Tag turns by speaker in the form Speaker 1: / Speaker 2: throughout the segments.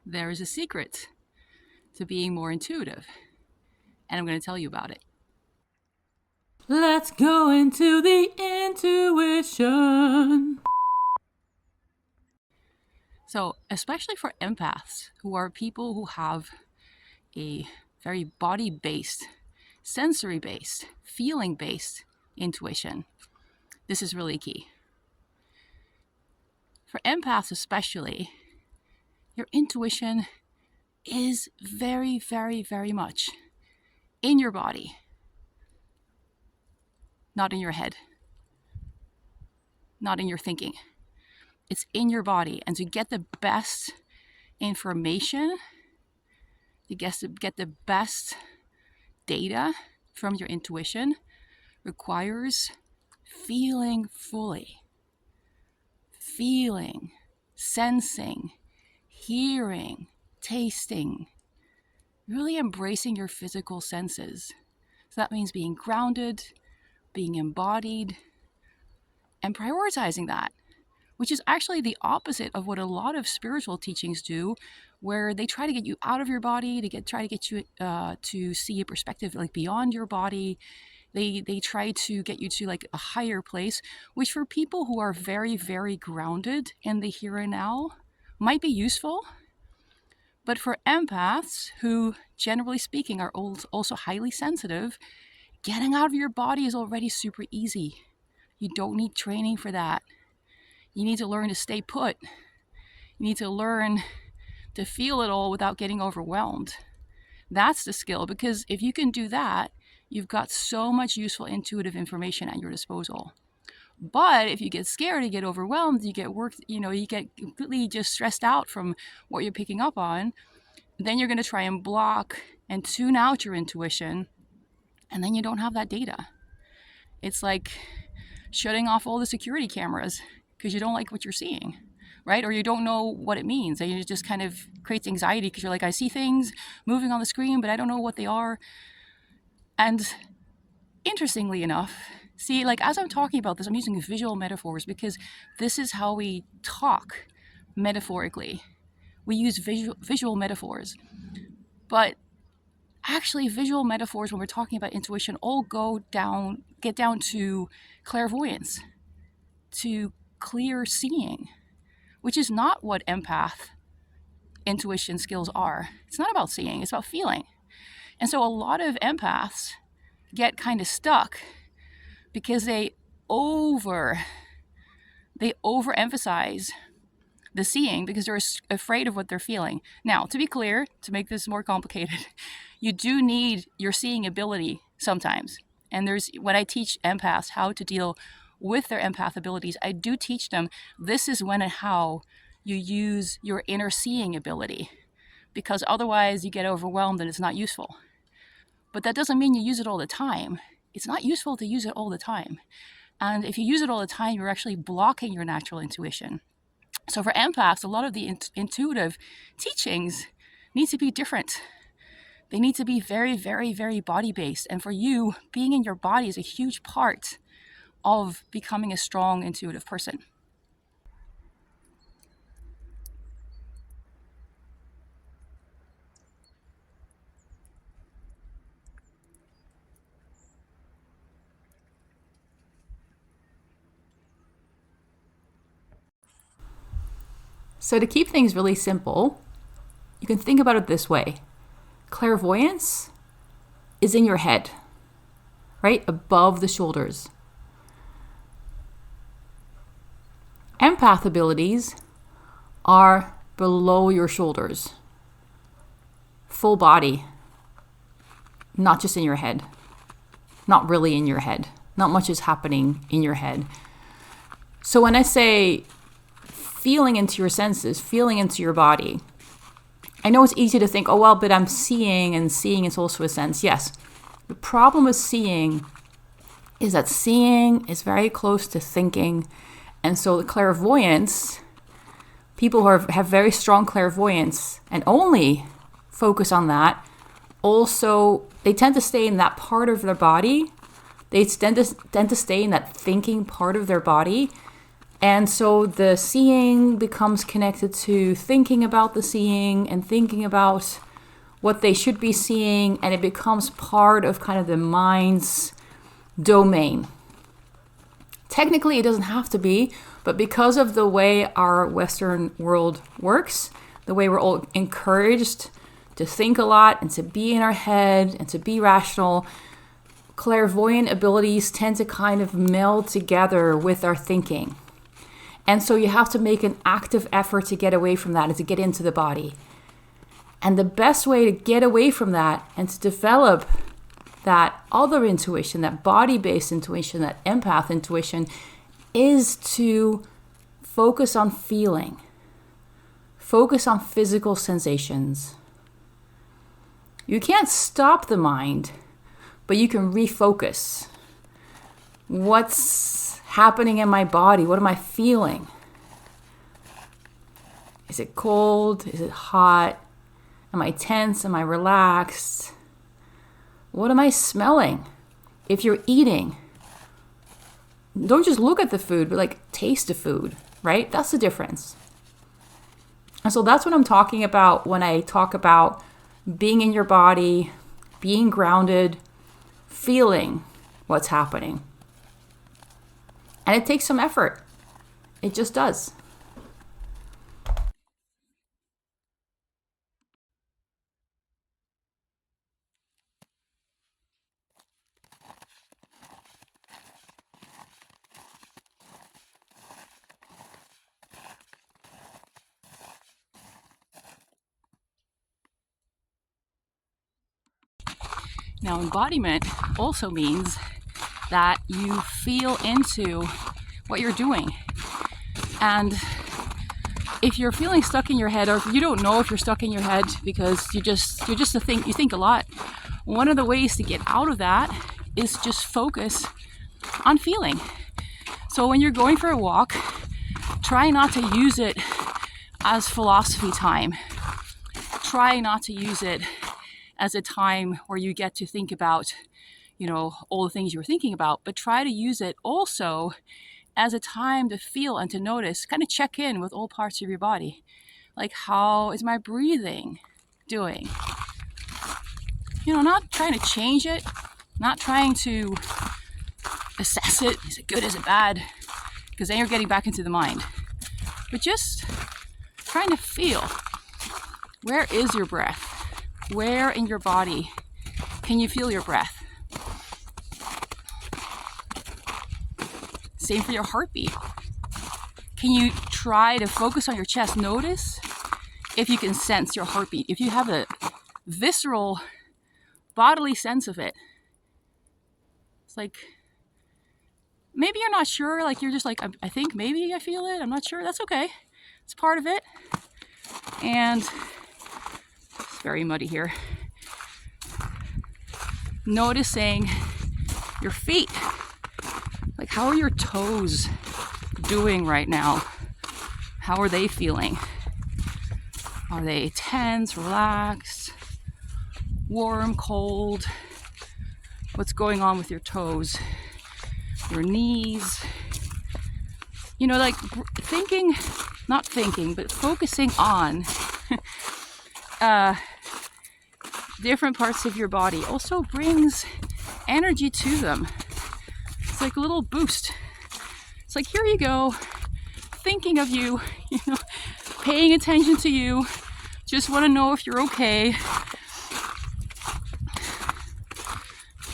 Speaker 1: there is a secret to being more intuitive, and I'm going to tell you about it. Let's go into the intuition. So, especially for empaths, who are people who have a very body-based, sensory-based, feeling-based intuition, this is really key. For empaths especially, your intuition is very, very, very much in your body, not in your head, not in your thinking. It's in your body. And to get the best information, to get the best data from your intuition requires feeling fully. Feeling, sensing, hearing, tasting, really embracing your physical senses. So that means being grounded, being embodied, and prioritizing that, which is actually the opposite of what a lot of spiritual teachings do, where they try to get you out of your body, try to get you to see a perspective like beyond your body. They try to get you to like a higher place, which for people who are very, very grounded in the here and now might be useful. But for empaths, who generally speaking are also highly sensitive, getting out of your body is already super easy. You don't need training for that. You need to learn to stay put. You need to learn to feel it all without getting overwhelmed. That's the skill, because if you can do that, you've got so much useful intuitive information at your disposal. But if you get scared, you get overwhelmed, you get you get completely just stressed out from what you're picking up on, then you're going to try and block and tune out your intuition, and then you don't have that data. It's like shutting off all the security cameras because you don't like what you're seeing, right? Or you don't know what it means, and it just kind of creates anxiety because you're like, I see things moving on the screen, but I don't know what they are. And interestingly enough, see, like as I'm talking about this, I'm using visual metaphors because this is how we talk metaphorically. We use visual metaphors. But actually, visual metaphors, when we're talking about intuition, all get down to clairvoyance, to clear seeing, which is not what empath intuition skills are. It's not about seeing, it's about feeling. And so a lot of empaths get kind of stuck because they overemphasize the seeing because they're afraid of what they're feeling. Now, to be clear, to make this more complicated, you do need your seeing ability sometimes. And when I teach empaths how to deal with their empath abilities, I do teach them this is when and how you use your inner seeing ability, because otherwise you get overwhelmed and it's not useful. But that doesn't mean you use it all the time. It's not useful to use it all the time. And if you use it all the time, you're actually blocking your natural intuition. So for empaths, a lot of the intuitive teachings need to be different. They need to be very, very, very body-based. And for you, being in your body is a huge part of becoming a strong intuitive person. So to keep things really simple, you can think about it this way. Clairvoyance is in your head, right? Above the shoulders. Empath abilities are below your shoulders. Full body, not just in your head. Not really in your head. Not much is happening in your head. So when I say feeling into your senses, feeling into your body, I know it's easy to think, oh, well, but I'm seeing, and seeing is also a sense. Yes. The problem with seeing is that seeing is very close to thinking. And so the clairvoyance, people who have very strong clairvoyance and only focus on that, also, they tend to stay in that part of their body. They tend to stay in that thinking part of their body And so the seeing becomes connected to thinking about the seeing and thinking about what they should be seeing, and it becomes part of kind of the mind's domain. Technically, it doesn't have to be, but because of the way our Western world works, the way we're all encouraged to think a lot and to be in our head and to be rational, clairvoyant abilities tend to kind of meld together with our thinking. And so you have to make an active effort to get away from that and to get into the body. And the best way to get away from that and to develop that other intuition, that body-based intuition, that empath intuition, is to focus on feeling. Focus on physical sensations. You can't stop the mind, but you can refocus. What's happening in my body? What am I feeling? Is it cold? Is it hot? Am I tense? Am I relaxed? What am I smelling? If you're eating, don't just look at the food, but like taste the food, right? That's the difference. And so that's what I'm talking about when I talk about being in your body, being grounded, feeling what's happening. And it takes some effort. It just does. Now, embodiment also means that you feel into what you're doing. And if you're feeling stuck in your head, or if you don't know if you're stuck in your head because you think a lot, one of the ways to get out of that is just focus on feeling. So when you're going for a walk, try not to use it as philosophy time. Try not to use it as a time where you get to think about, all the things you were thinking about, but try to use it also as a time to feel and to notice, kind of check in with all parts of your body. Like, how is my breathing doing? Not trying to change it, not trying to assess it. Is it good? Is it bad? Because then you're getting back into the mind. But just trying to feel, where is your breath? Where in your body can you feel your breath? Same for your heartbeat. Can you try to focus on your chest? Notice if you can sense your heartbeat. If you have a visceral bodily sense of it, it's like, maybe you're not sure, like you're just like, I think maybe I feel it, I'm not sure. That's okay. It's part of it. And it's very muddy here. Noticing your feet. Like, how are your toes doing right now? How are they feeling? Are they tense, relaxed, warm, cold? What's going on with your toes? Your knees? Like but focusing on different parts of your body also brings energy to them. It's like a little boost. It's like, here you go, thinking of you, paying attention to you, just want to know if you're okay.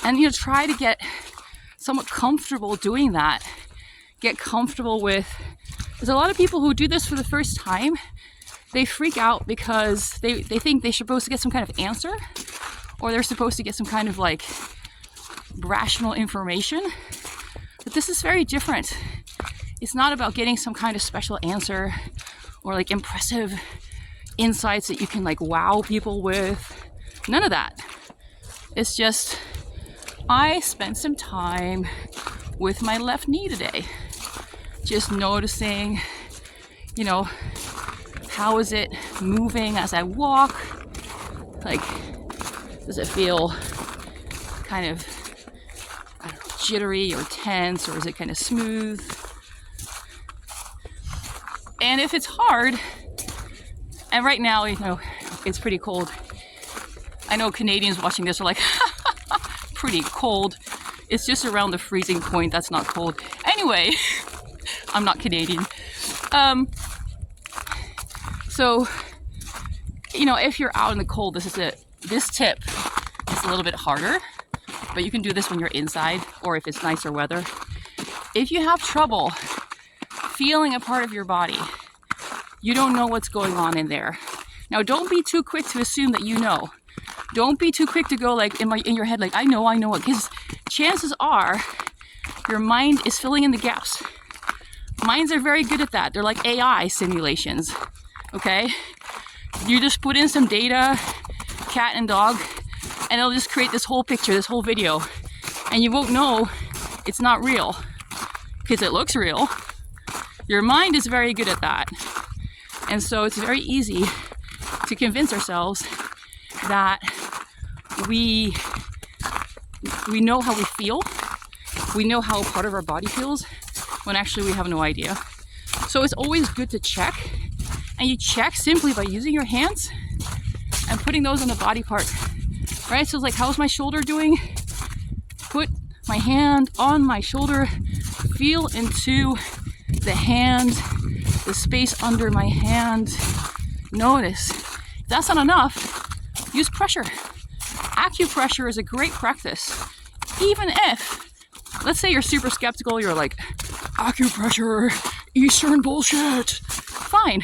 Speaker 1: And try to get somewhat comfortable doing that. Get comfortable with, there's a lot of people who do this for the first time. They freak out because they think they're supposed to get some kind of answer, or they're supposed to get some kind of like rational information. But this is very different. It's not about getting some kind of special answer or like impressive insights that you can like wow people with. None of that. It's just, I spent some time with my left knee today. Just noticing, how is it moving as I walk? Like, does it feel kind of, jittery or tense, or is it kind of smooth? And if it's hard, and right now, you know, it's pretty cold. I know Canadians watching this are like, pretty cold. It's just around the freezing point. That's not cold. Anyway, I'm not Canadian. So, you know, if you're out in the cold, this tip is a little bit harder, but you can do this when you're inside or if it's nicer weather. If you have trouble feeling a part of your body, you don't know what's going on in there. Now, don't be too quick to assume that you know. Don't be too quick to go like in your head, like, I know it, because chances are your mind is filling in the gaps. Minds are very good at that. They're like AI simulations, okay? You just put in some data, cat and dog, and it'll just create this whole picture, this whole video, and you won't know it's not real because it looks real. Your mind is very good at that. And so it's very easy to convince ourselves that we know how we feel. We know how a part of our body feels when actually we have no idea. So it's always good to check. And you check simply by using your hands and putting those on the body part. Right? So it's like, how's my shoulder doing? Put my hand on my shoulder. Feel into the hand, the space under my hand. Notice. If that's not enough, use pressure. Acupressure is a great practice. Even if, let's say you're super skeptical, you're like, acupressure, Eastern bullshit. Fine.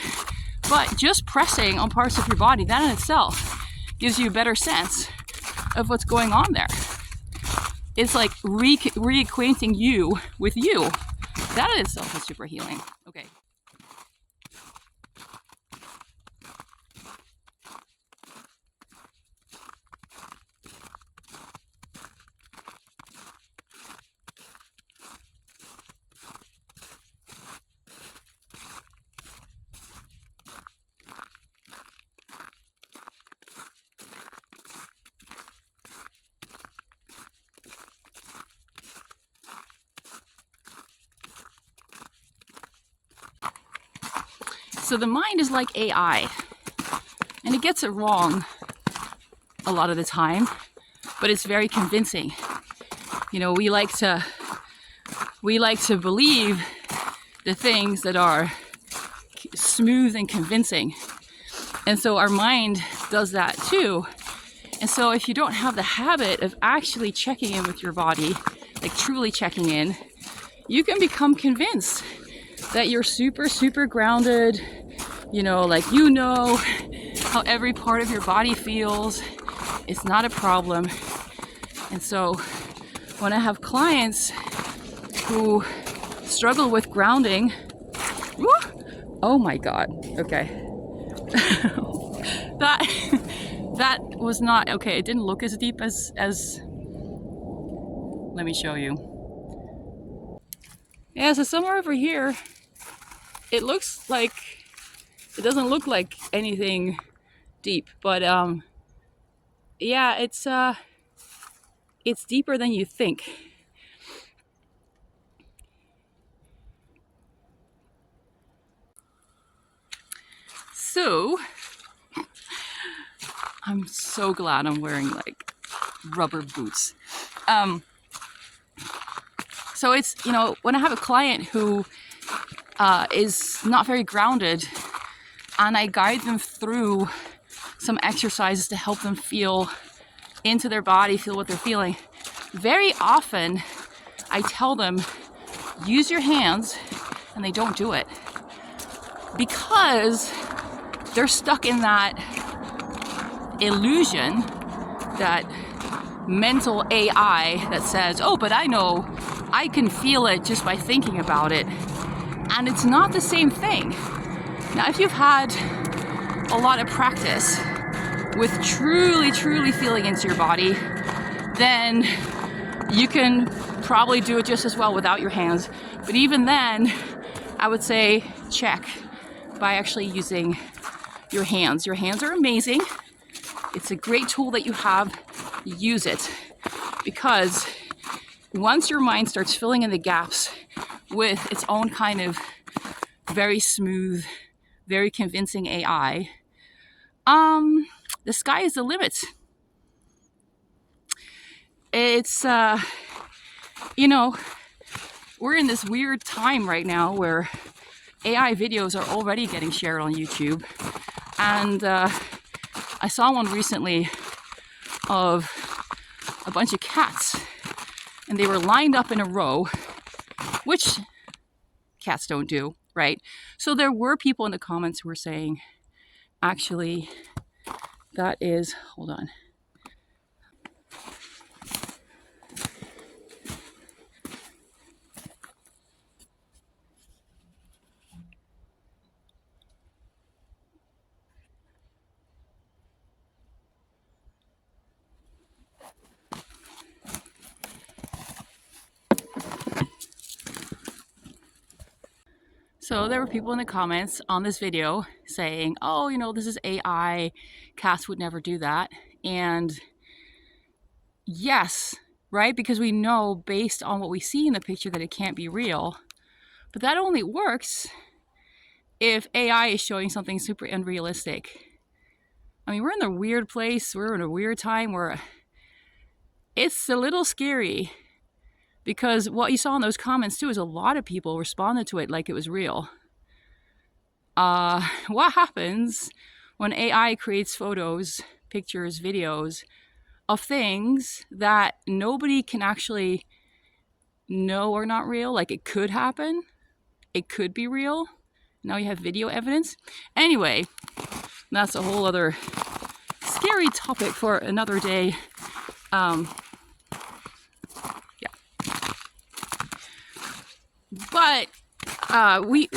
Speaker 1: But just pressing on parts of your body, that in itself gives you a better sense of what's going on there. It's like reacquainting you with you. That in itself is super healing. Okay. So the mind is like AI, and it gets it wrong a lot of the time, but it's very convincing. You know, we like to believe the things that are smooth and convincing. And so our mind does that too. And so if you don't have the habit of actually checking in with your body, like truly checking in, you can become convinced that you're super, super grounded, you know, like you know how every part of your body feels. It's not a problem. And so when I have clients who struggle with grounding, whoo, oh my God, okay. that was not, okay, it didn't look as deep as, let me show you. Yeah, so somewhere over here, it looks like, it doesn't look like anything deep, but yeah, it's deeper than you think. So, I'm so glad I'm wearing like rubber boots. So it's, you know, when I have a client who is not very grounded, and I guide them through some exercises to help them feel into their body, feel what they're feeling. Very often, I tell them, use your hands, and they don't do it. Because they're stuck in that illusion, that mental AI that says, oh, but I know, I can feel it just by thinking about it. And it's not the same thing. Now, if you've had a lot of practice with truly, truly feeling into your body, then you can probably do it just as well without your hands. But even then, I would say check by actually using your hands. Your hands are amazing. It's a great tool that you have. Use it. Because once your mind starts filling in the gaps with its own kind of very smooth very convincing AI, the sky is the limit. It's, you know, we're in this weird time right now where AI videos are already getting shared on YouTube. And I saw one recently of a bunch of cats, and they were lined up in a row, which cats don't do, right? So there were people in the comments who were saying, actually, that is, hold on. So there were people in the comments on this video saying, oh, you know, this is AI, cats would never do that. And yes, right? Because we know based on what we see in the picture that it can't be real. But that only works if AI is showing something super unrealistic. I mean, we're in a weird place, we're in a weird time where it's a little scary, because what you saw in those comments too is a lot of people responded to it like it was real. What happens when AI creates photos, pictures, videos of things that nobody can actually know are not real? Like, it could happen, it could be real. Now you have video evidence. Anyway, that's a whole other scary topic for another day. But we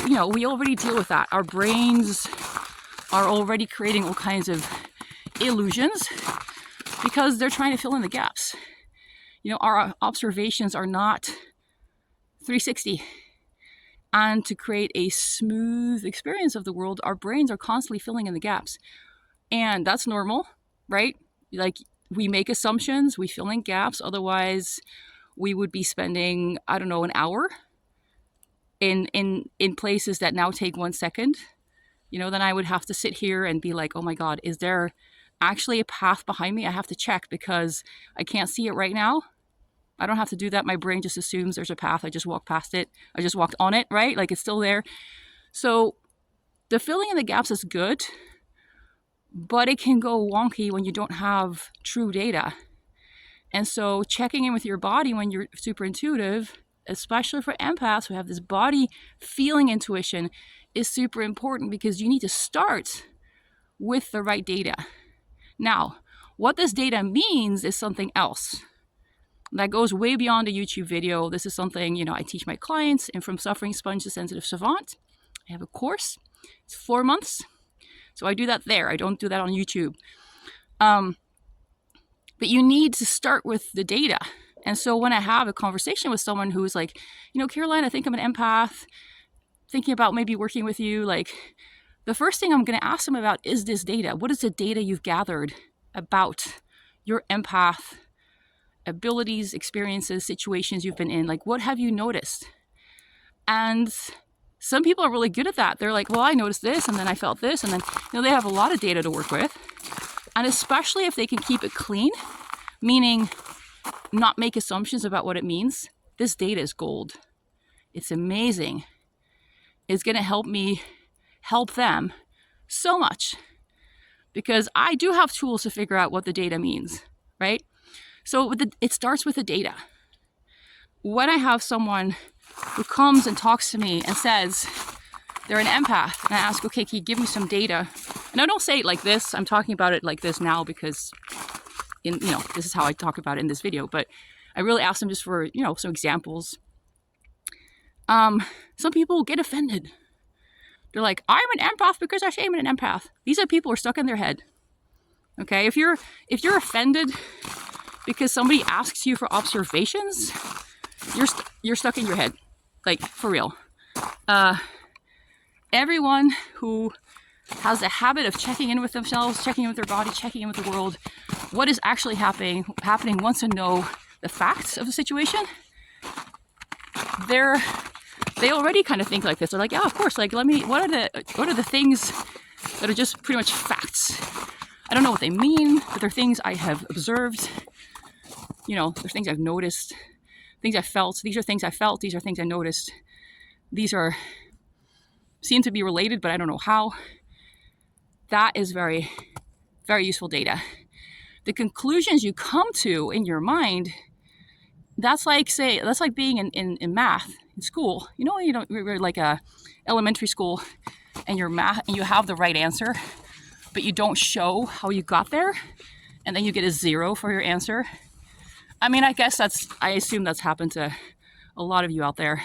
Speaker 1: already deal with that. Our brains are already creating all kinds of illusions because they're trying to fill in the gaps. You know, our observations are not 360. And to create a smooth experience of the world, our brains are constantly filling in the gaps. And that's normal, right? Like, we make assumptions, we fill in gaps. Otherwise, we would be spending, I don't know, an hour in places that now take 1 second. You know, then I would have to sit here and be like, oh my God, is there actually a path behind me? I have to check because I can't see it right now. I don't have to do that. My brain just assumes there's a path. I just walked past it. I just walked on it, right? Like, it's still there. So the filling in the gaps is good, but it can go wonky when you don't have true data. And so checking in with your body when you're super intuitive, especially for empaths who have this body feeling intuition, is super important, because you need to start with the right data. Now, what this data means is something else that goes way beyond a YouTube video. This is something, you know, I teach my clients, and from Suffering Sponge to Sensitive Savant, I have a course. It's 4 months. So I do that there. I don't do that on YouTube. But you need to start with the data. And so when I have a conversation with someone who's like, you know, Caroline, I think I'm an empath, thinking about maybe working with you, like, the first thing I'm going to ask them about is this data. What is the data you've gathered about your empath abilities, experiences, situations you've been in? Like, what have you noticed? And some people are really good at that. They're like, well, I noticed this, and then I felt this, and then, you know, they have a lot of data to work with. And especially if they can keep it clean, meaning not make assumptions about what it means, this data is gold. It's amazing. It's going to help me help them so much, because I do have tools to figure out what the data means, right? So it starts with the data. When I have someone who comes and talks to me and says they're an empath, and I ask, okay, can you give me some data? And I don't say it like this. I'm talking about it like this now because, this is how I talk about it in this video. But I really ask them just for, some examples. Some people get offended. They're like, I'm an empath because I say I'm an empath. These are people who are stuck in their head. Okay, if you're offended because somebody asks you for observations, you're stuck in your head, like, for real. Everyone who has a habit of checking in with themselves, checking in with their body, checking in with the world, what is actually happening wants to know the facts of the situation. They're they already kind of think like this. They're like, yeah, of course, like, what are the things that are just pretty much facts? I don't know what they mean, but they're things I have observed. They're things I've noticed, things I felt. These are things I felt. These are things I noticed. These seem to be related, but I don't know how. That is very, very useful data. The conclusions you come to in your mind, that's like being in math in school. You're like a elementary school, and your math, and you have the right answer, but you don't show how you got there, and then you get a 0 for your answer. I mean, I assume that's happened to a lot of you out there.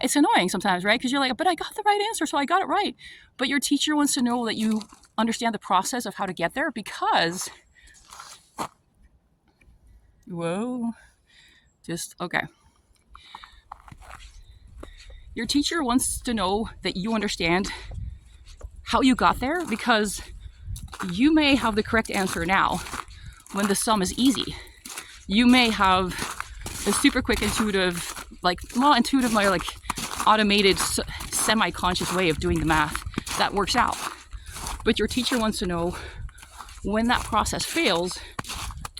Speaker 1: It's annoying sometimes, right? Because you're like, but I got the right answer, so I got it right. But your teacher wants to know that you understand the process of how to get there, because, okay. Your teacher wants to know that you understand how you got there, because you may have the correct answer now when the sum is easy. You may have a super quick, intuitive, more like automated, semi-conscious way of doing the math that works out. But your teacher wants to know, when that process fails,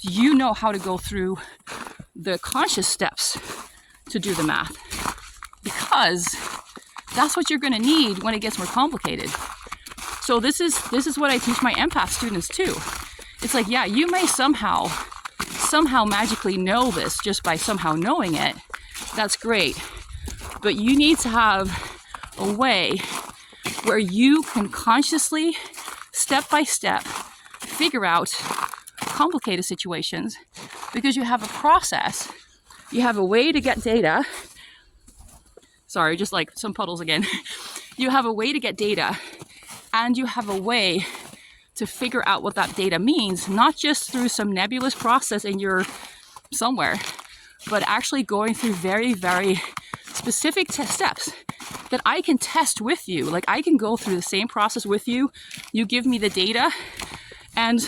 Speaker 1: do you know how to go through the conscious steps to do the math? Because that's what you're going to need when it gets more complicated. So this is what I teach my empath students too. It's like, yeah, you may somehow magically know this just by somehow knowing it. That's great. But you need to have a way where you can consciously, step by step, figure out complicated situations, because you have a process, you have a way to get data. Sorry, just like some puddles again. You have a way to get data, and you have a way to figure out what that data means, not just through some nebulous process in your somewhere, but actually going through very, very specific steps that I can test with you. Like, I can go through the same process with you. You give me the data, and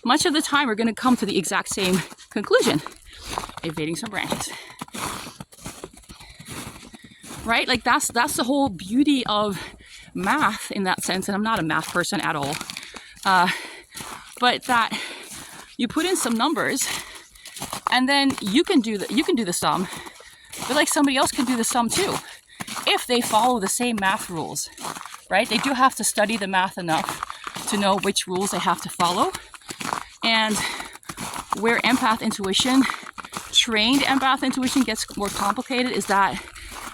Speaker 1: much of the time we're going to come to the exact same conclusion. Evading some branches. Right? Like, that's the whole beauty of math in that sense. And I'm not a math person at all. But that you put in some numbers, and then you can do the sum, but like somebody else can do the sum too, if they follow the same math rules, right? They do have to study the math enough to know which rules they have to follow. And where trained empath intuition gets more complicated is that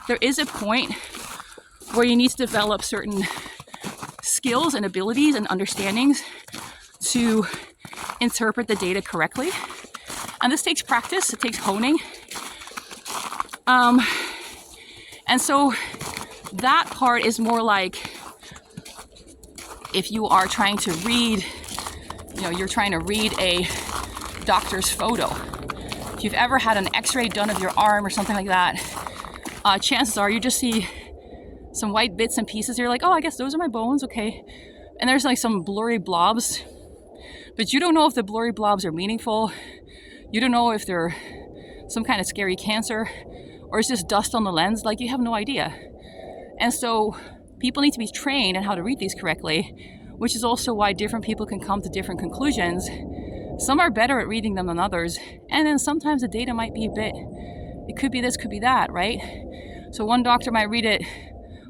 Speaker 1: there is a point where you need to develop certain skills and abilities and understandings to interpret the data correctly. And this takes practice, it takes honing. And so that part is more like if you are trying to read, you're trying to read a doctor's photo. If you've ever had an x-ray done of your arm or something like that, chances are you just see some white bits and pieces. You're like, oh, I guess those are my bones, okay. And there's like some blurry blobs, but you don't know if the blurry blobs are meaningful. You don't know if they're some kind of scary cancer, or it's just dust on the lens. Like, you have no idea. And so people need to be trained in how to read these correctly, which is also why different people can come to different conclusions. Some are better at reading them than others. And then sometimes the data might be it could be this, could be that, right? So one doctor might read it,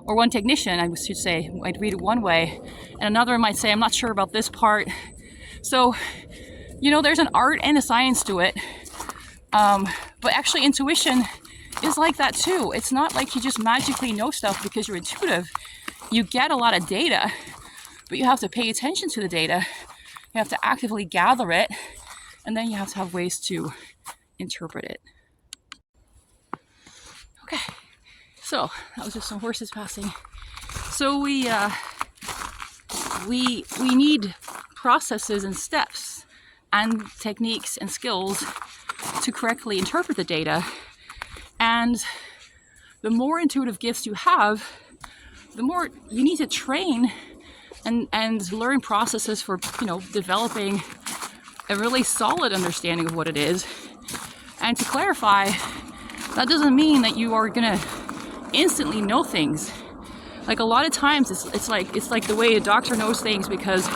Speaker 1: or one technician, I should say, might read it one way, and another might say, I'm not sure about this part. So, there's an art and a science to it. But actually intuition is like that too. It's not like you just magically know stuff because you're intuitive. You get a lot of data, but you have to pay attention to the data. You have to actively gather it, and then you have to have ways to interpret it. Okay, so that was just some horses passing. So we need processes and steps and techniques and skills to correctly interpret the data. And the more intuitive gifts you have, the more you need to train and learn processes for, developing a really solid understanding of what it is. And to clarify, that doesn't mean that you are gonna instantly know things. Like a lot of times it's like the way a doctor knows things, because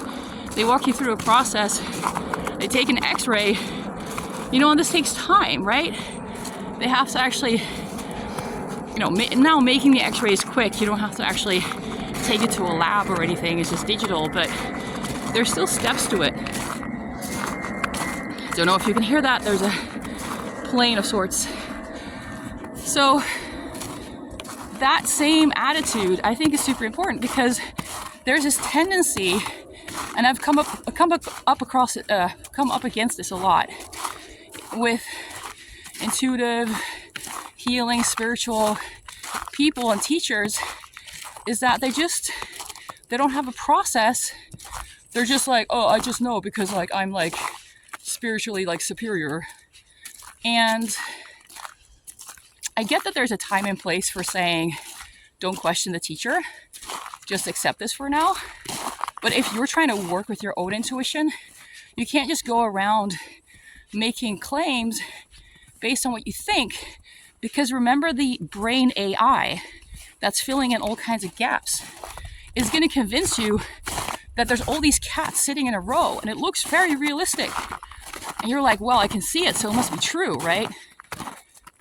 Speaker 1: they walk you through a process, they take an x-ray, and this takes time, right? They have to actually, now making the x-rays quick, you don't have to actually take it to a lab or anything, it's just digital, but there's still steps to it. Don't know if you can hear that, there's a plane of sorts. So that same attitude, I think, is super important, because there's this tendency, and I've come up against this a lot with intuitive, healing, spiritual people and teachers, is that they don't have a process. They're just like, oh, I just know because like I'm like spiritually like superior. And I get that there's a time and place for saying, don't question the teacher, just accept this for now. But if you're trying to work with your own intuition, you can't just go around making claims based on what you think, because remember, the brain AI that's filling in all kinds of gaps is going to convince you that there's all these cats sitting in a row and it looks very realistic. And you're like, well, I can see it, so it must be true, right?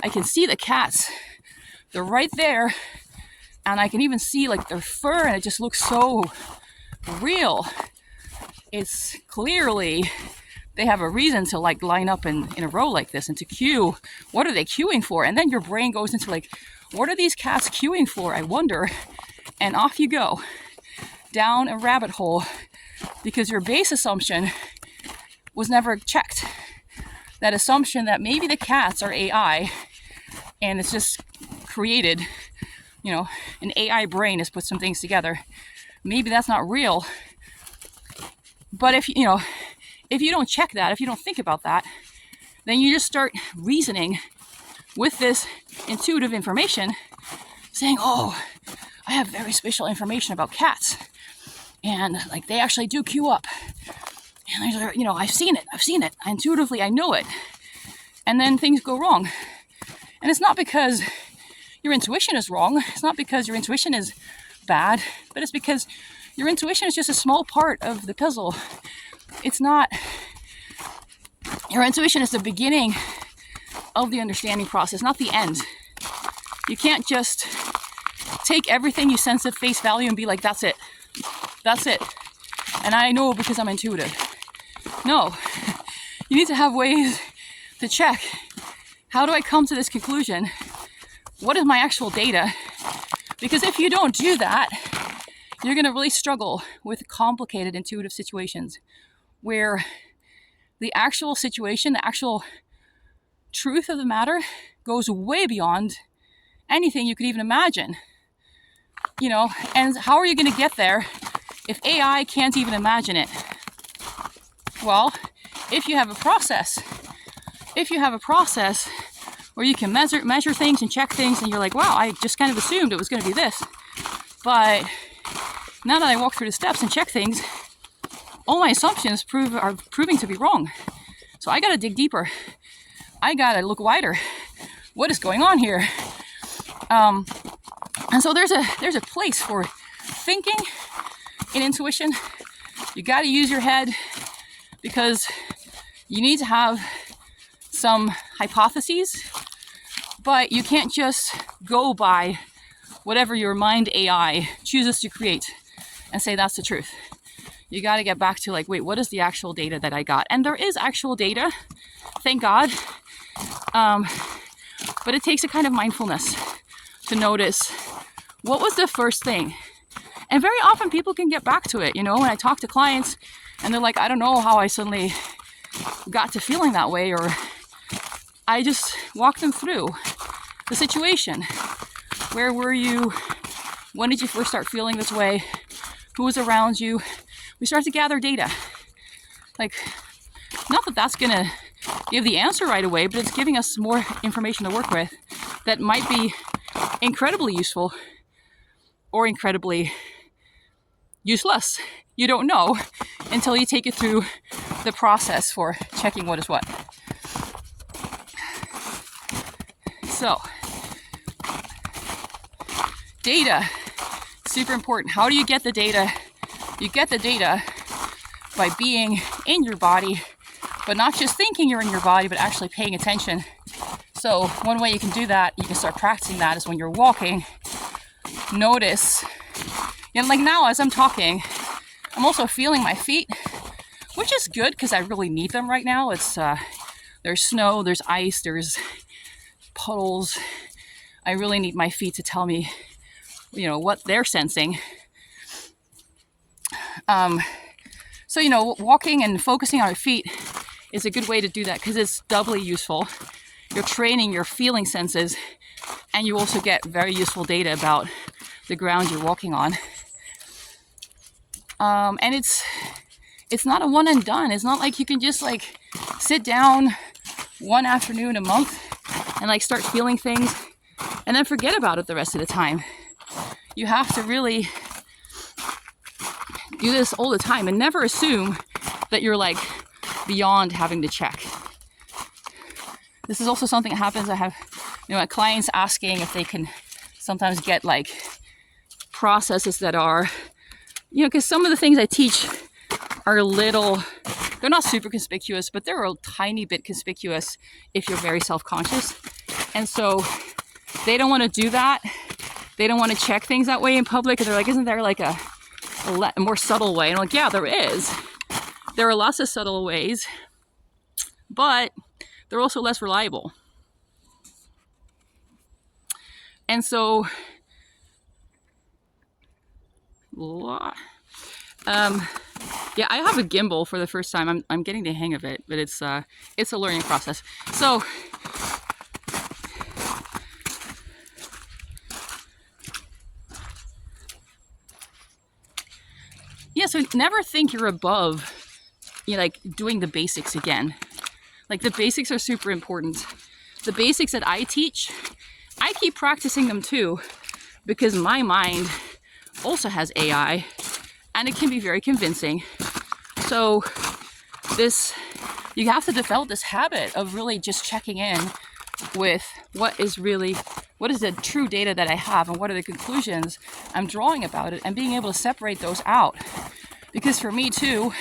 Speaker 1: I can see the cats. They're right there. And I can even see like their fur, and it just looks so real. It's clearly, they have a reason to like line up in a row like this and to queue. What are they queuing for? And then your brain goes into like, what are these cats queuing for? I wonder. And off you go down a rabbit hole, because your base assumption was never checked. That assumption that maybe the cats are AI and it's just created, an AI brain has put some things together. Maybe that's not real. But if you don't check that, if you don't think about that, then you just start reasoning with this intuitive information, saying, oh, I have very special information about cats. And like they actually do queue up. And I've seen it. Intuitively, I know it. And then things go wrong. And it's not because your intuition is wrong. It's not because your intuition is bad, but it's because your intuition is just a small part of the puzzle. It's not, your intuition is the beginning of the understanding process, not the end. You can't just take everything you sense at face value and be like, that's it. That's it. And I know because I'm intuitive. No, you need to have ways to check. How do I come to this conclusion? What is my actual data? Because if you don't do that, you're going to really struggle with complicated intuitive situations where the actual situation, the actual truth of the matter goes way beyond anything you could even imagine. And how are you going to get there if AI can't even imagine it? Well, if you have a process where you can measure things and check things, and you're like, wow, I just kind of assumed it was going to be this. But now that I walk through the steps and check things, all my assumptions are proving to be wrong. So I got to dig deeper. I got to look wider. What is going on here? And so there's a place for thinking in intuition. You got to use your head, because you need to have some hypotheses, but you can't just go by whatever your mind AI chooses to create and say that's the truth. You got to get back to like, wait, what is the actual data that I got? And there is actual data, thank God. But it takes a kind of mindfulness to notice what was the first thing. And very often people can get back to it. When I talk to clients and they're like, I don't know how I suddenly got to feeling that way, or I just walk them through the situation. Where were you? When did you first start feeling this way? Who was around you? We start to gather data. Like, not that that's going to give the answer right away, but it's giving us more information to work with that might be incredibly useful or incredibly useless. You don't know until you take it through the process for checking what is what. So, data, super important. How do you get the data? You get the data by being in your body, but not just thinking you're in your body, but actually paying attention. So one way you can do that, you can start practicing that, is when you're walking, notice. And like now as I'm talking, I'm also feeling my feet, which is good because I really need them right now. It's there's snow, there's ice, there's puddles. I really need my feet to tell me, what they're sensing. So, walking and focusing on your feet is a good way to do that because it's doubly useful. You're training your feeling senses, and you also get very useful data about the ground you're walking on. And it's not a one and done. It's not like you can just like sit down one afternoon a month and like start feeling things and then forget about it the rest of the time. You have to really do this all the time and never assume that you're like beyond having to check. This is also something that happens. I have, clients asking if they can sometimes get like processes that are, because some of the things I teach are they're not super conspicuous, but they're a tiny bit conspicuous if you're very self-conscious. And so they don't want to do that. They don't want to check things that way in public. And they're like, isn't there like a more subtle way? And I'm like, yeah, there is. There are lots of subtle ways, but they're also less reliable. And so, yeah, I have a gimbal for the first time. I'm getting the hang of it, but it's a learning process. So, yeah, so never think you're above, like doing the basics again. Like the basics are super important. The basics that I teach, I keep practicing them too, because my mind also has AI and it can be very convincing. So you have to develop this habit of really just checking in with what is the true data that I have and what are the conclusions I'm drawing about it, and being able to separate those out. Because for me too,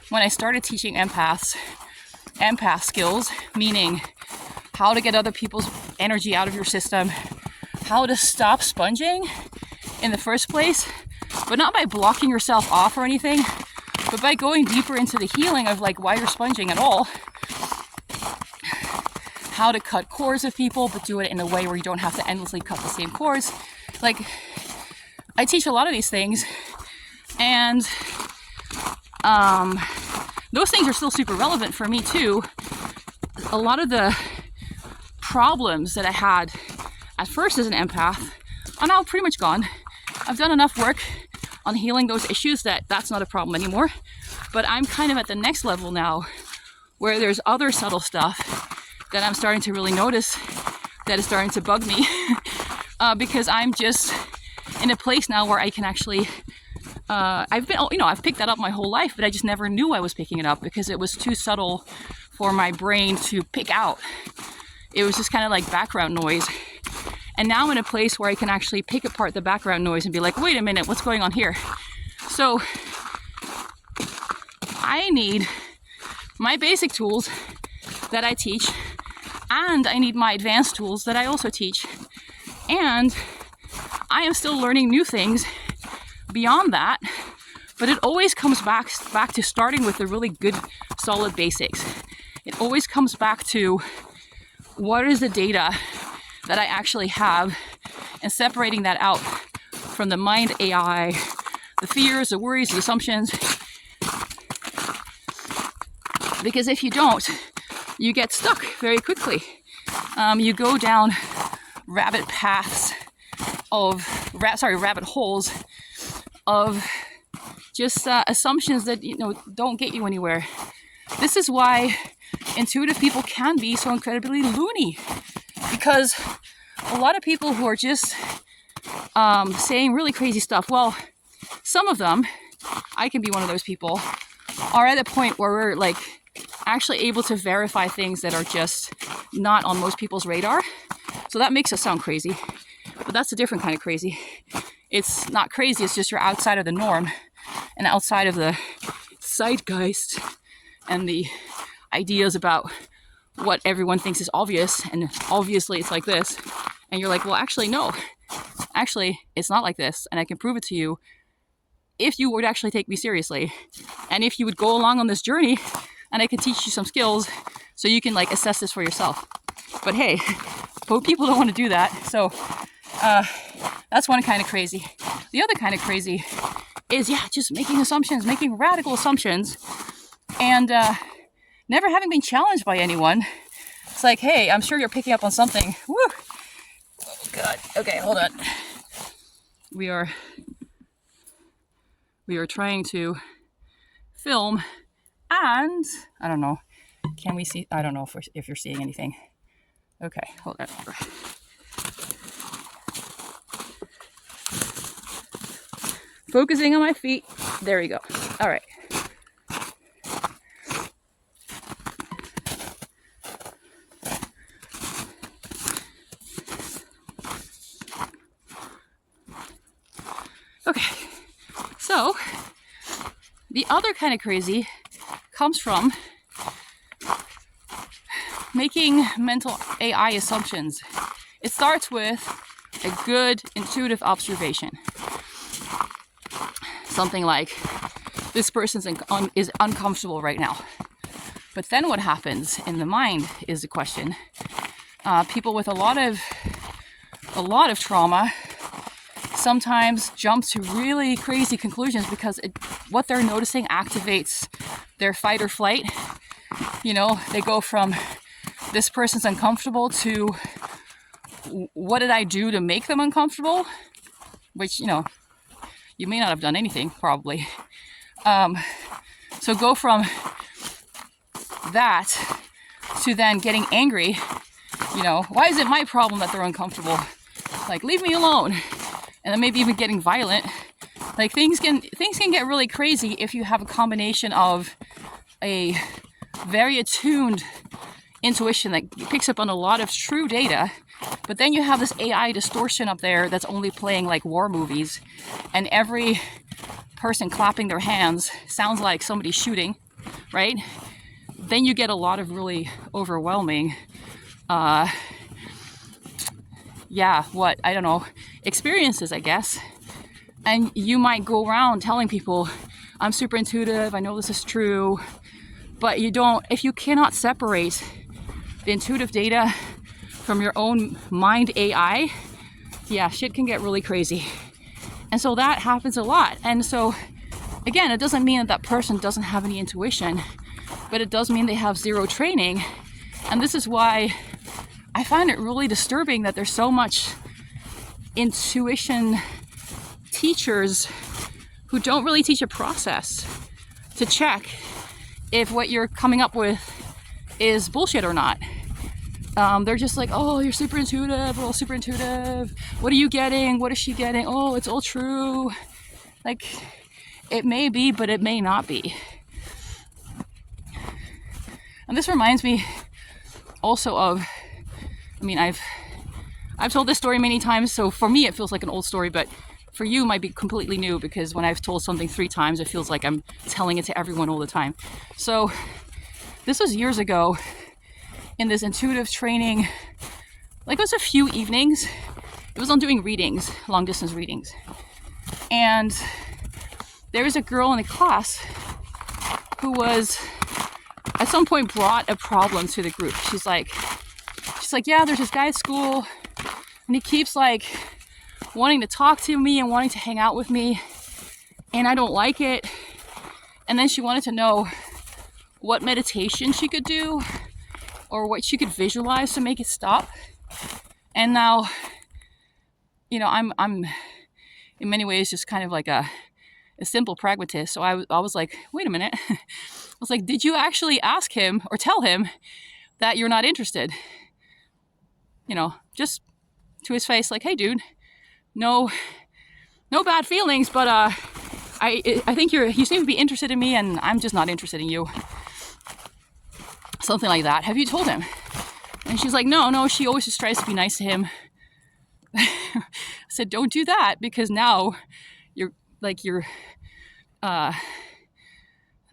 Speaker 1: when I started teaching empath skills, meaning how to get other people's energy out of your system, how to stop sponging in the first place, but not by blocking yourself off or anything, but by going deeper into the healing of like why you're sponging at all. How to cut cords with people, but do it in a way where you don't have to endlessly cut the same cords. Like, I teach a lot of these things, and those things are still super relevant for me too. A lot of the problems that I had at first as an empath are now pretty much gone. I've done enough work on healing those issues that that's not a problem anymore. But I'm kind of at the next level now, where there's other subtle stuff that I'm starting to really notice that is starting to bug me because I'm just in a place now where I can actually, I've picked that up my whole life, but I just never knew I was picking it up because it was too subtle for my brain to pick out. It was just kind of like background noise. And now I'm in a place where I can actually pick apart the background noise and be like, wait a minute, what's going on here? So I need my basic tools that I teach, and I need my advanced tools that I also teach. And I am still learning new things beyond that, but it always comes back to starting with the really good, solid basics. It always comes back to what is the data that I actually have, and separating that out from the mind AI, the fears, the worries, the assumptions. Because if you don't, you get stuck very quickly. You go down rabbit holes of just assumptions that don't get you anywhere. This is why intuitive people can be so incredibly loony, because a lot of people who are just saying really crazy stuff, well, some of them, I can be one of those people, are at a point where we're like actually able to verify things that are just not on most people's radar. So that makes us sound crazy. But that's a different kind of crazy. It's not crazy, it's just you're outside of the norm and outside of the zeitgeist and the ideas about what everyone thinks is obvious, and obviously it's like this. And you're like, well, actually, no. Actually, it's not like this, and I can prove it to you if you would actually take me seriously. And if you would go along on this journey, and I can teach you some skills so you can like assess this for yourself. But hey, but people don't want to do that. So that's one kind of crazy. The other kind of crazy is, just making assumptions, making radical assumptions, and never having been challenged by anyone. It's like, hey, I'm sure you're picking up on something. Woo! Oh, God. Okay, hold on. We are trying to film, and I don't know. Can we see? I don't know if you're seeing anything. Okay, hold on. Focusing on my feet. There we go. All right. Okay. So, the other kind of crazy comes from making mental AI assumptions. It starts with a good intuitive observation. Something like, this person is uncomfortable right now. But then what happens in the mind is the question. People with a lot of trauma sometimes jump to really crazy conclusions because what they're noticing activates their fight or flight. You know, they go from this person's uncomfortable to what did I do to make them uncomfortable? Which, you know, you may not have done anything, probably. So go from that to then getting angry. You know, why is it my problem that they're uncomfortable? Like, leave me alone. And then maybe even getting violent. Like, things can get really crazy if you have a combination of a very attuned intuition that picks up on a lot of true data, but then you have this AI distortion up there that's only playing like war movies, and every person clapping their hands sounds like somebody shooting, right? Then you get a lot of really overwhelming experiences, I guess. And you might go around telling people, I'm super intuitive, I know this is true, but if you cannot separate the intuitive data from your own mind AI, shit can get really crazy. And so that happens a lot. And so, again, it doesn't mean that person doesn't have any intuition, but it does mean they have zero training. And this is why I find it really disturbing that there's so much intuition teachers who don't really teach a process to check if what you're coming up with is bullshit or not. They're just like, oh, you're super intuitive, we're all super intuitive. What are you getting? What is she getting? Oh, it's all true. Like, it may be, but it may not be. And this reminds me also of, I've told this story many times, so for me it feels like an old story, but for you it might be completely new, because when I've told something 3 times, it feels like I'm telling it to everyone all the time. So this was years ago in this intuitive training. Like, it was a few evenings. It was on doing readings, long distance readings. And there was a girl in the class who was at some point brought a problem to the group. She's like, yeah, there's this guy at school and he keeps like wanting to talk to me and wanting to hang out with me, and I don't like it. And then she wanted to know what meditation she could do or what she could visualize to make it stop. And now, you know, I'm in many ways just kind of like a simple pragmatist. So I was like, wait a minute. I was like, did you actually ask him or tell him that you're not interested? You know, just to his face, like, hey dude, no bad feelings, but I think you seem to be interested in me and I'm just not interested in you. Something like that. Have you told him? And she's like, no, she always just tries to be nice to him. said, don't do that, because now you're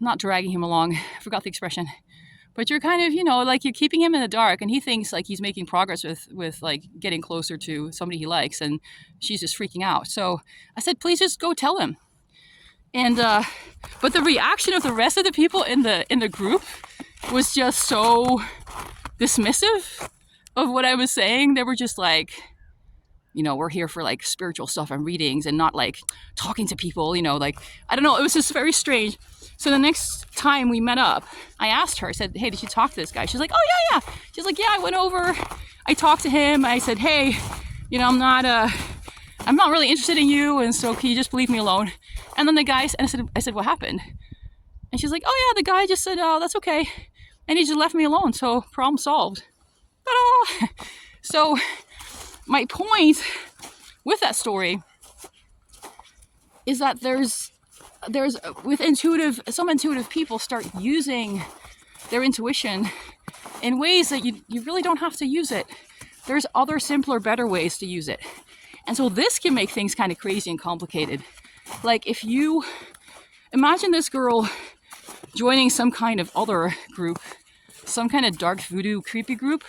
Speaker 1: not dragging him along. I forgot the expression. But you're kind of, like you're keeping him in the dark, and he thinks like he's making progress with like getting closer to somebody he likes, and she's just freaking out. So I said, please just go tell him. And but the reaction of the rest of the people in the group was just so dismissive of what I was saying. They were just like, we're here for like spiritual stuff and readings and not like talking to people, like, I don't know. It was just very strange. So the next time we met up, I asked her, I said, hey, did you talk to this guy? She's like, oh, yeah. She's like, yeah, I went over, I talked to him. I said, hey, I'm not really interested in you. And so can you just leave me alone? And then the guy, and I said, what happened? And she's like, oh yeah, the guy just said, oh, that's okay. And he just left me alone. So problem solved. Ta-da! So my point with that story is that there's some intuitive people start using their intuition in ways that you really don't have to use it. There's other simpler, better ways to use it. And so this can make things kind of crazy and complicated. Like if you imagine this girl joining some kind of other group, some kind of dark voodoo creepy group,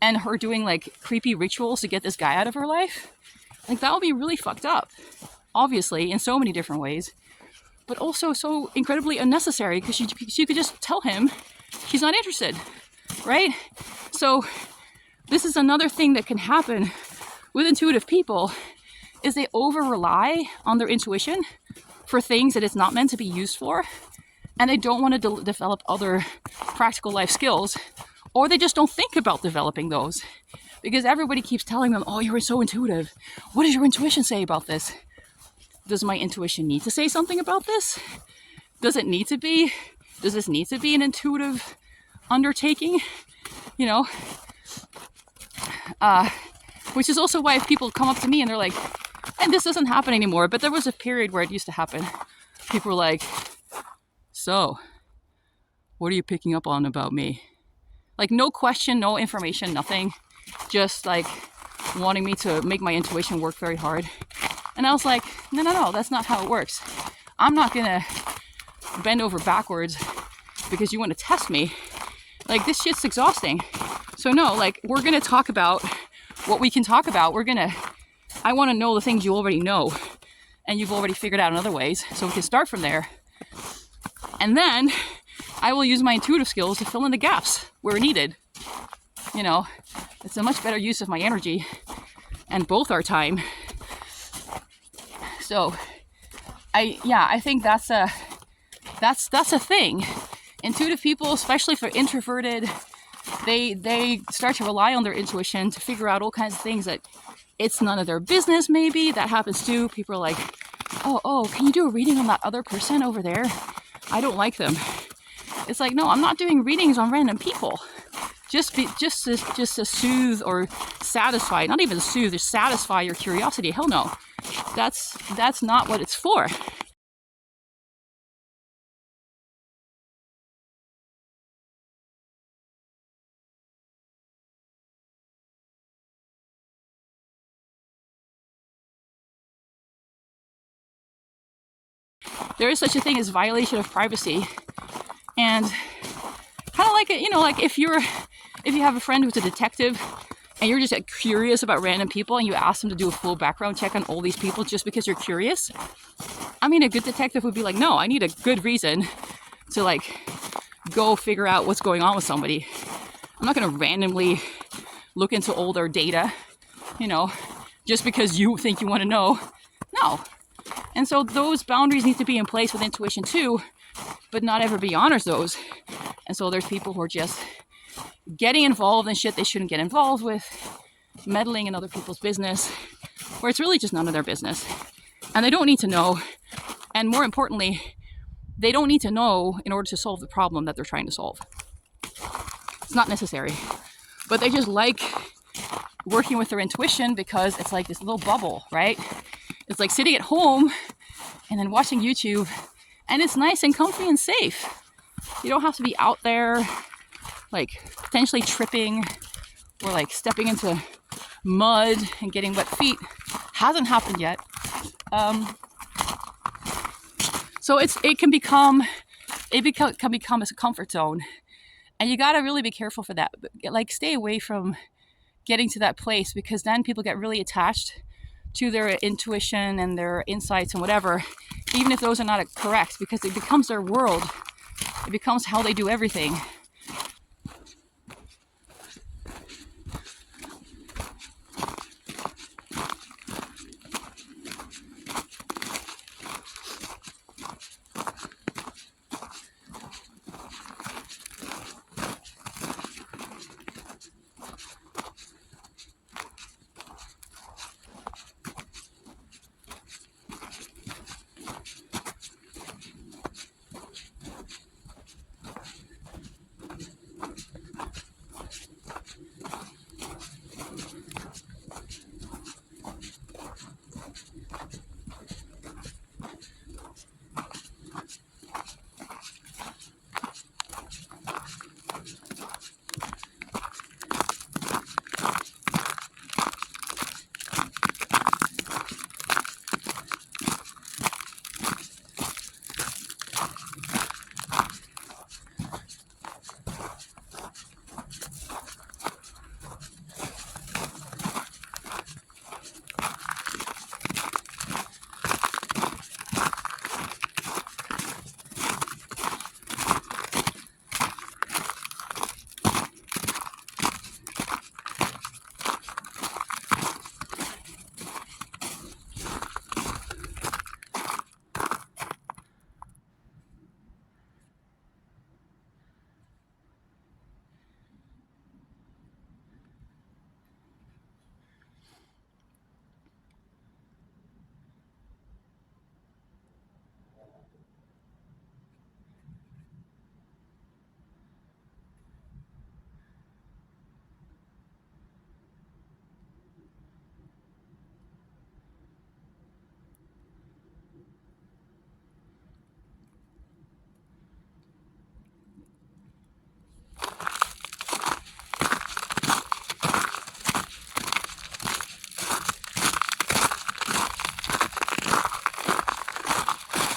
Speaker 1: and her doing like creepy rituals to get this guy out of her life, like that would be really fucked up, obviously, in so many different ways, but also so incredibly unnecessary, because she could just tell him she's not interested, right? So this is another thing that can happen with intuitive people, is they over rely on their intuition for things that it's not meant to be used for, and they don't want to develop other practical life skills, or they just don't think about developing those, because everybody keeps telling them, oh, you're so intuitive. What does your intuition say about this? Does my intuition need to say something about this? Does this need to be an intuitive undertaking? Which is also why if people come up to me and they're like, and this doesn't happen anymore, but there was a period where it used to happen. People were like, so, what are you picking up on about me? Like no question, no information, nothing. Just like wanting me to make my intuition work very hard. And I was like, no, that's not how it works. I'm not gonna bend over backwards because you want to test me. Like this shit's exhausting. So no, like we're gonna talk about what we can talk about. I want to know the things you already know and you've already figured out in other ways, so we can start from there. And then I will use my intuitive skills to fill in the gaps where needed. It's a much better use of my energy and both our time. So I think that's a thing. Intuitive people, especially for introverted, they start to rely on their intuition to figure out all kinds of things that it's none of their business. Maybe that happens too. People are like, oh, can you do a reading on that other person over there? I don't like them. It's like, no, I'm not doing readings on random people. Just to soothe or satisfy, not even soothe, just satisfy your curiosity. Hell no. That's not what it's for. There is such a thing as violation of privacy. And kind of like it, like if you have a friend who's a detective and you're just like, curious about random people and you ask them to do a full background check on all these people just because you're curious. I mean, a good detective would be like, no, I need a good reason to like go figure out what's going on with somebody. I'm not going to randomly look into all their data, just because you think you want to know. No. And so those boundaries need to be in place with intuition too, but not everybody honors those. And so there's people who are just getting involved in shit they shouldn't get involved with, meddling in other people's business, where it's really just none of their business. And they don't need to know. And more importantly, they don't need to know in order to solve the problem that they're trying to solve. It's not necessary. But they just like working with their intuition because it's like this little bubble, right? It's like sitting at home and then watching YouTube, and it's nice and comfy and safe. You don't have to be out there like potentially tripping or like stepping into mud and getting wet feet Hasn't happened yet. So it can become a comfort zone, and you got to really be careful for that. Like, stay away from getting to that place, because then people get really attached to their intuition and their insights and whatever, even if those are not correct, because it becomes their world. It becomes how they do everything.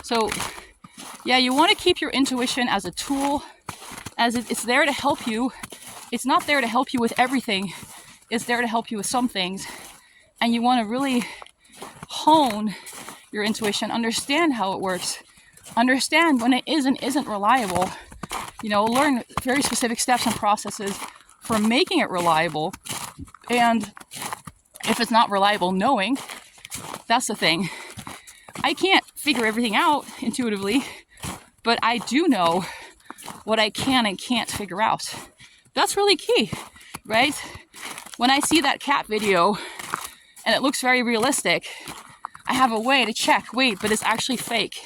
Speaker 1: So yeah, you want to keep your intuition as a tool, as it's there to help you. It's not there to help you with everything. It's there to help you with some things. And you want to really hone your intuition, understand how it works, understand when it is and isn't reliable, learn very specific steps and processes for making it reliable. And if it's not reliable, knowing, that's the thing. I can't figure everything out intuitively, but I do know what I can and can't figure out. That's really key, right? When I see that cat video and it looks very realistic, I have a way to check, wait, but it's actually fake.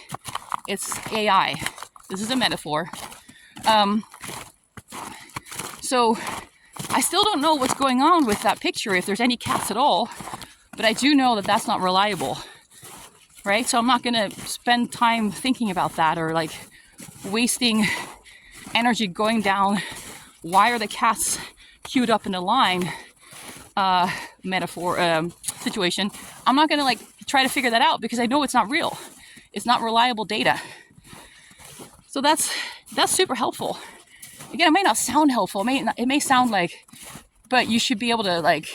Speaker 1: It's AI. This is a metaphor. So I still don't know what's going on with that picture, if there's any cats at all, but I do know that that's not reliable, right? So I'm not going to spend time thinking about that, or like wasting energy going down, why are the cats queued up in a line situation. I'm not going to like try to figure that out, because I know it's not real. It's not reliable data. So that's super helpful. Again, it may not sound helpful. It may sound like, but you should be able to like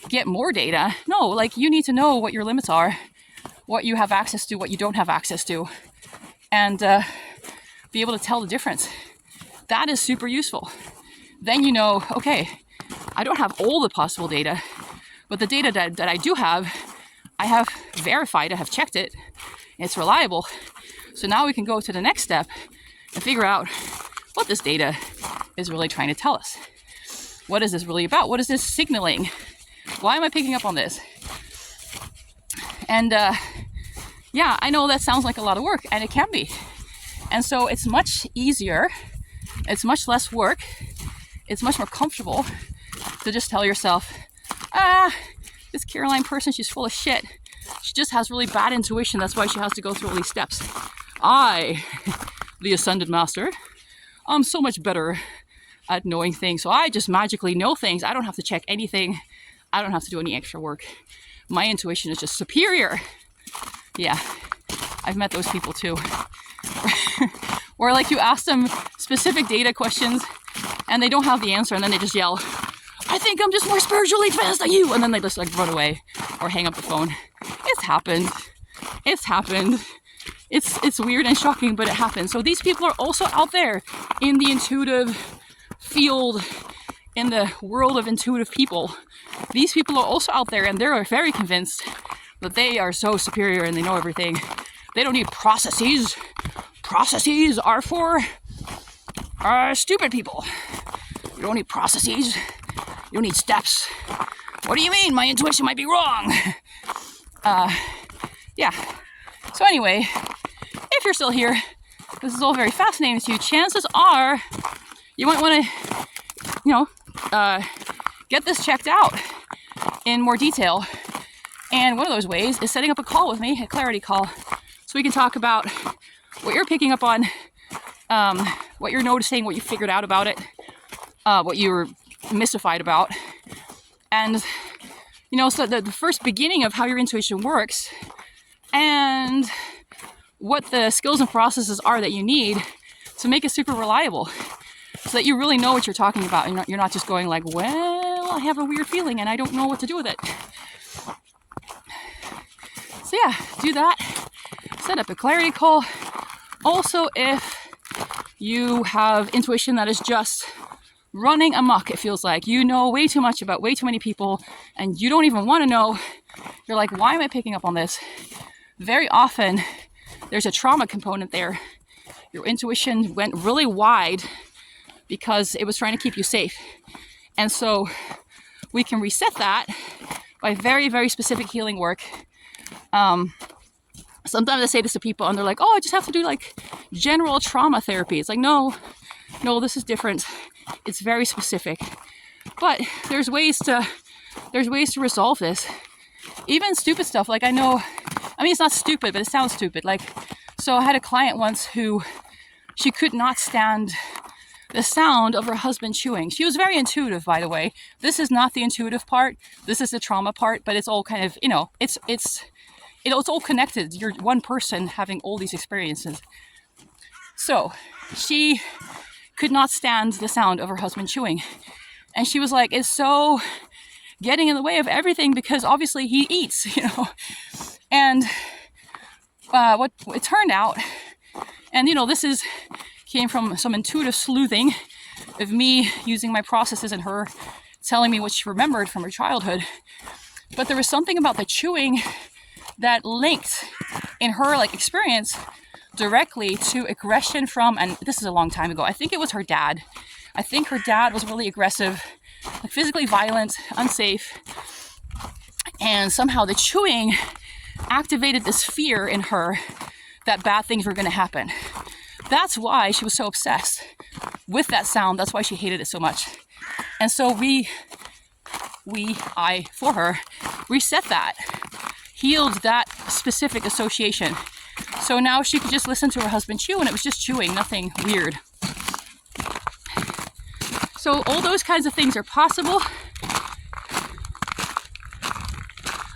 Speaker 1: get more data. No, like you need to know what your limits are, what you have access to, what you don't have access to, and be able to tell the difference. That is super useful. Then you know, okay, I don't have all the possible data, but the data that I do have, I have verified, I have checked it, it's reliable. So now we can go to the next step and figure out what this data is really trying to tell us. What is this really about? What is this signaling? Why am I picking up on this? And yeah, I know that sounds like a lot of work, and it can be. And so it's much easier, it's much less work, it's much more comfortable to just tell yourself, this Caroline person, she's full of shit. She just has really bad intuition. That's why she has to go through all these steps. I, the Ascended Master, I'm so much better at knowing things. So I just magically know things. I don't have to check anything. I don't have to do any extra work. my intuition is just superior. Yeah, I've met those people too. Or like you ask them specific data questions and they don't have the answer, and then they just yell, I think I'm just more spiritually advanced than you, and then they just like run away or hang up the phone. It's happened. It's happened. It's weird and shocking, but it happens. So these people are also out there in the intuitive field, in the world of intuitive people. These people are also out there, and they're very convinced that they are so superior and they know everything. They don't need processes. Processes are for stupid people. You don't need processes. You don't need steps. What do you mean? My intuition might be wrong. Yeah. So anyway, if you're still here, this is all very fascinating to you. Chances are you might want to, get this checked out in more detail. And one of those ways is setting up a call with me, a clarity call, so we can talk about what you're picking up on, what you're noticing, what you figured out about it, what you're mystified about. And, so the first beginning of how your intuition works and what the skills and processes are that you need to make it super reliable, so that you really know what you're talking about, and you're not just going like, well, I have a weird feeling and I don't know what to do with it. So yeah, do that. Set up a clarity call. Also, if you have intuition that is just running amok, it feels like you know way too much about way too many people and you don't even want to know, you're like, why am I picking up on this? Very often there's a trauma component there. Your intuition went really wide because it was trying to keep you safe. And so we can reset that by very, very specific healing work. Sometimes I say this to people and they're like, oh, I just have to do like general trauma therapy. It's like, no, this is different. It's very specific. But there's ways to resolve this. Even stupid stuff. Like it's not stupid, but it sounds stupid. Like, so I had a client once who, she could not stand the sound of her husband chewing. She was very intuitive, by the way. This is not the intuitive part. This is the trauma part, but it's all kind of, it's all connected. You're one person having all these experiences. So she could not stand the sound of her husband chewing. And she was like, it's so getting in the way of everything because obviously he eats, And what it turned out, and this came from some intuitive sleuthing of me using my processes and her telling me what she remembered from her childhood. But there was something about the chewing that linked in her experience directly to aggression from, and this is a long time ago, I think it was her dad. I think her dad was really aggressive, physically violent, unsafe. And somehow the chewing activated this fear in her that bad things were going to happen. That's why she was so obsessed with that sound. That's why she hated it so much. And so I, for her, reset that, healed that specific association. So now she could just listen to her husband chew, and it was just chewing, nothing weird. So all those kinds of things are possible.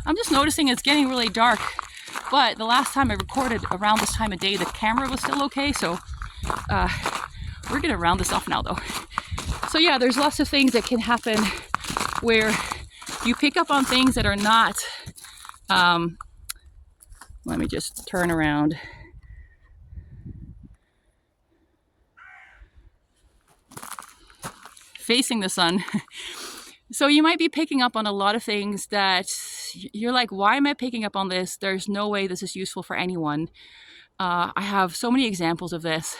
Speaker 1: I'm just noticing it's getting really dark, but the last time I recorded around this time of day, the camera was still okay, so we're gonna round this off now though. So yeah, there's lots of things that can happen where you pick up on things that are not, let me just turn around. Facing the sun. So you might be picking up on a lot of things that you're like, why am I picking up on this? There's no way this is useful for anyone. I have so many examples of this.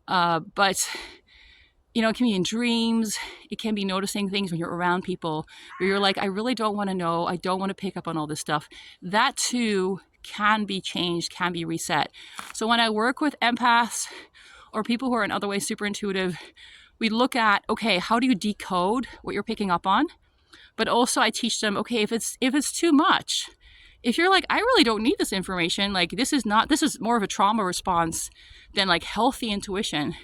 Speaker 1: But it can be in dreams. It can be noticing things when you're around people where you're like, I really don't want to know. I don't want to pick up on all this stuff. That too can be changed, can be reset. So when I work with empaths or people who are in other ways super intuitive, we look at, okay, how do you decode what you're picking up on? But also I teach them, okay, if it's too much, if you're like, I really don't need this information, this is more of a trauma response than healthy intuition,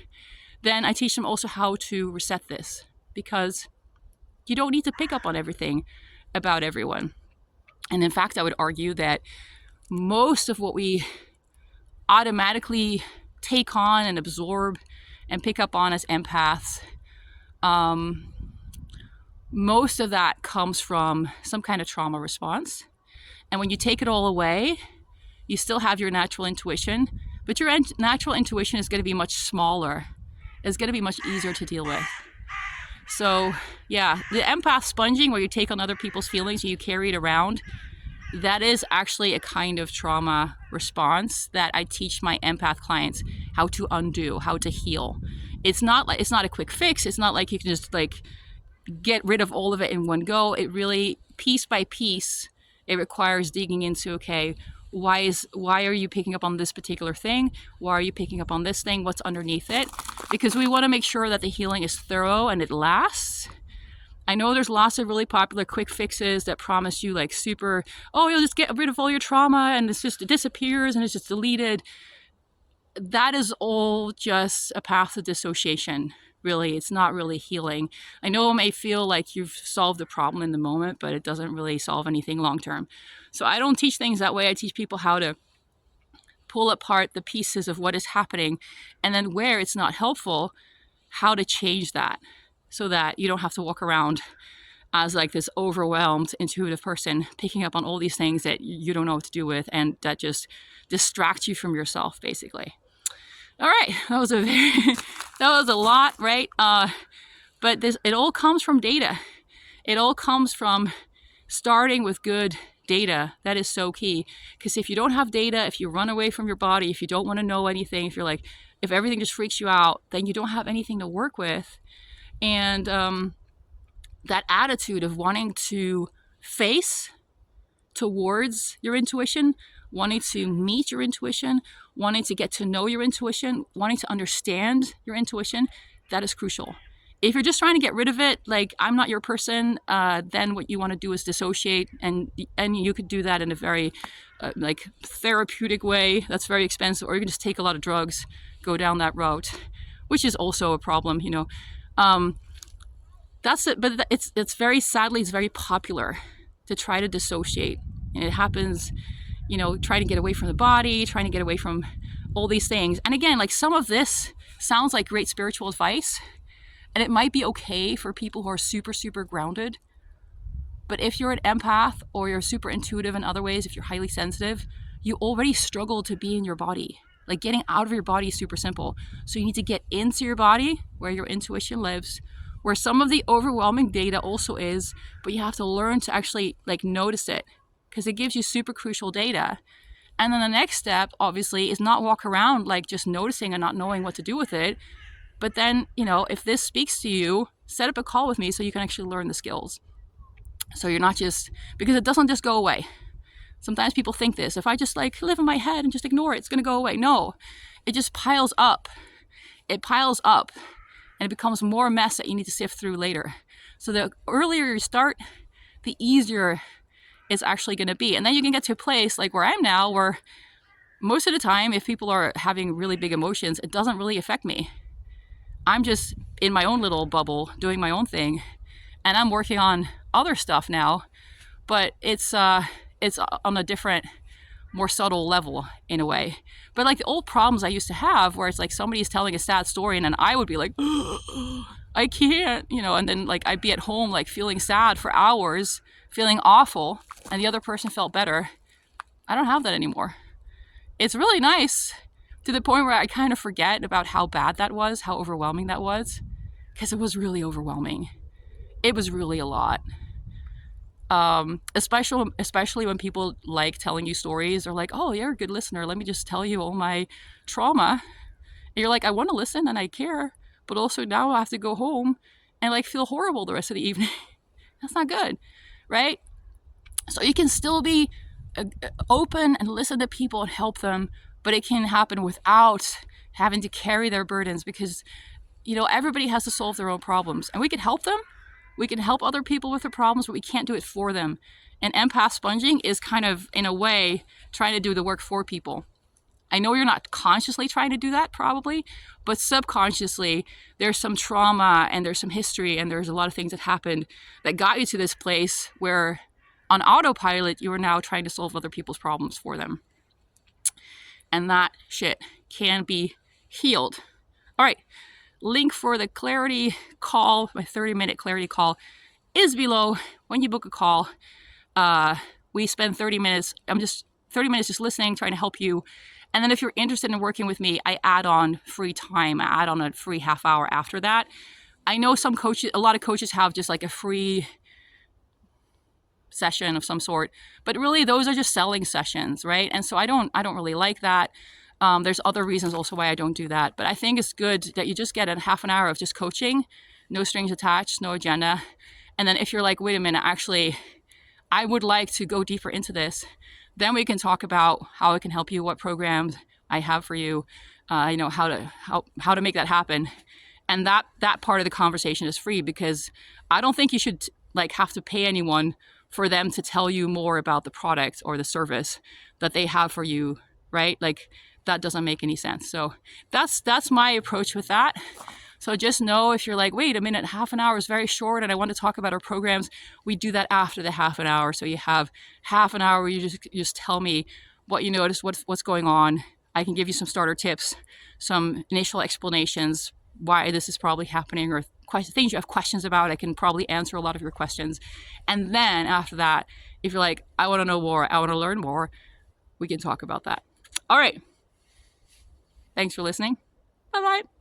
Speaker 1: then I teach them also how to reset this, because you don't need to pick up on everything about everyone. And in fact, I would argue that most of what we automatically take on and absorb and pick up on as empaths, most of that comes from some kind of trauma response. And when you take it all away, you still have your natural intuition, but your natural intuition is going to be much smaller. It's going to be much easier to deal with. So yeah, the empath sponging, where you take on other people's feelings and you carry it around, that is actually a kind of trauma response that I teach my empath clients how to undo, how to heal. It's not a quick fix. It's not like you can just like get rid of all of it in one go. It really, piece by piece, it requires digging into, okay, why are you picking up on this particular thing? Why are you picking up on this thing? What's underneath it? Because we want to make sure that the healing is thorough and it lasts. I know there's lots of really popular quick fixes that promise you like super, oh, you'll just get rid of all your trauma and it disappears and it's just deleted. That is all just a path of dissociation. Really, it's not really healing. I know it may feel like you've solved the problem in the moment, but it doesn't really solve anything long term. So I don't teach things that way. I teach people how to pull apart the pieces of what is happening, and then where it's not helpful, how to change that so that you don't have to walk around as like this overwhelmed, intuitive person picking up on all these things that you don't know what to do with and that just distract you from yourself, basically. All right, that was a lot, right? But it all comes from data. It all comes from starting with good data. That is so key. Because if you don't have data, if you run away from your body, if you don't want to know anything, if everything just freaks you out, then you don't have anything to work with. And that attitude of wanting to face towards your intuition, wanting to meet your intuition, wanting to get to know your intuition, wanting to understand your intuition, that is crucial. If you're just trying to get rid of it, like I'm not your person, then what you want to do is dissociate, and you could do that in a very like therapeutic way. That's very expensive, or you can just take a lot of drugs, go down that route, which is also a problem, you know. That's it, but it's very, sadly, it's very popular to try to dissociate, and it happens, you know, trying to get away from the body, trying to get away from all these things. And again, like some of this sounds like great spiritual advice, and it might be okay for people who are super, super grounded. But if you're an empath or you're super intuitive in other ways, if you're highly sensitive, you already struggle to be in your body. Like getting out of your body is super simple. So you need to get into your body where your intuition lives, where some of the overwhelming data also is, but you have to learn to actually like notice it, because it gives you super crucial data. And then the next step, obviously, is not walk around like just noticing and not knowing what to do with it. But then, you know, if this speaks to you, set up a call with me so you can actually learn the skills. So you're not just, because it doesn't just go away. Sometimes people think this, if I just like live in my head and just ignore it, it's going to go away. No, it just piles up. It piles up and it becomes more mess that you need to sift through later. So the earlier you start, the easier it's actually going to be. And then you can get to a place like where I'm now, where most of the time, if people are having really big emotions, it doesn't really affect me. I'm just in my own little bubble doing my own thing, and I'm working on other stuff now, but it's on a different, more subtle level in a way. But like the old problems I used to have, where it's like somebody's telling a sad story and then I would be like, I can't, you know, and then like I'd be at home like feeling sad for hours, feeling awful, and the other person felt better. I don't have that anymore. It's really nice, to the point where I kind of forget about how bad that was, how overwhelming that was, because it was really overwhelming. It was really a lot. Especially when people like telling you stories, or like, oh, you're a good listener, let me just tell you all my trauma. And you're like, I want to listen and I care, but also now I have to go home and like feel horrible the rest of the evening. That's not good, right? So you can still be open and listen to people and help them, but it can happen without having to carry their burdens, because, you know, everybody has to solve their own problems, and we can help them. We can help other people with their problems, but we can't do it for them. And empath sponging is kind of, in a way, trying to do the work for people. I know you're not consciously trying to do that, probably, but subconsciously, there's some trauma and there's some history and there's a lot of things that happened that got you to this place where on autopilot, you are now trying to solve other people's problems for them. And that shit can be healed. All right, link for the clarity call, my 30-minute clarity call, is below. When you book a call, we spend 30 minutes. I'm just 30 minutes just listening, trying to help you. And then if you're interested in working with me, I add on free time. I add on a free half hour after that. I know some coaches, a lot of coaches have just like a free session of some sort, but really those are just selling sessions, right? And so I don't really like that. There's other reasons also why I don't do that, but I think it's good that you just get a half an hour of just coaching, no strings attached, no agenda. And then if you're like, wait a minute, actually, I would like to go deeper into this, then we can talk about how it can help you, what programs I have for you, how to make that happen. And that part of the conversation is free, because I don't think you should like have to pay anyone for them to tell you more about the product or the service that they have for you, right? Like that doesn't make any sense. So that's my approach with that. So just know, if you're like, wait a minute, half an hour is very short and I want to talk about our programs, we do that after the half an hour. So you have half an hour where you just tell me what you notice, what's going on. I can give you some starter tips, some initial explanations, why this is probably happening, or things you have questions about. I can probably answer a lot of your questions. And then after that, if you're like, I want to know more, I want to learn more, we can talk about that. All right. Thanks for listening. Bye-bye.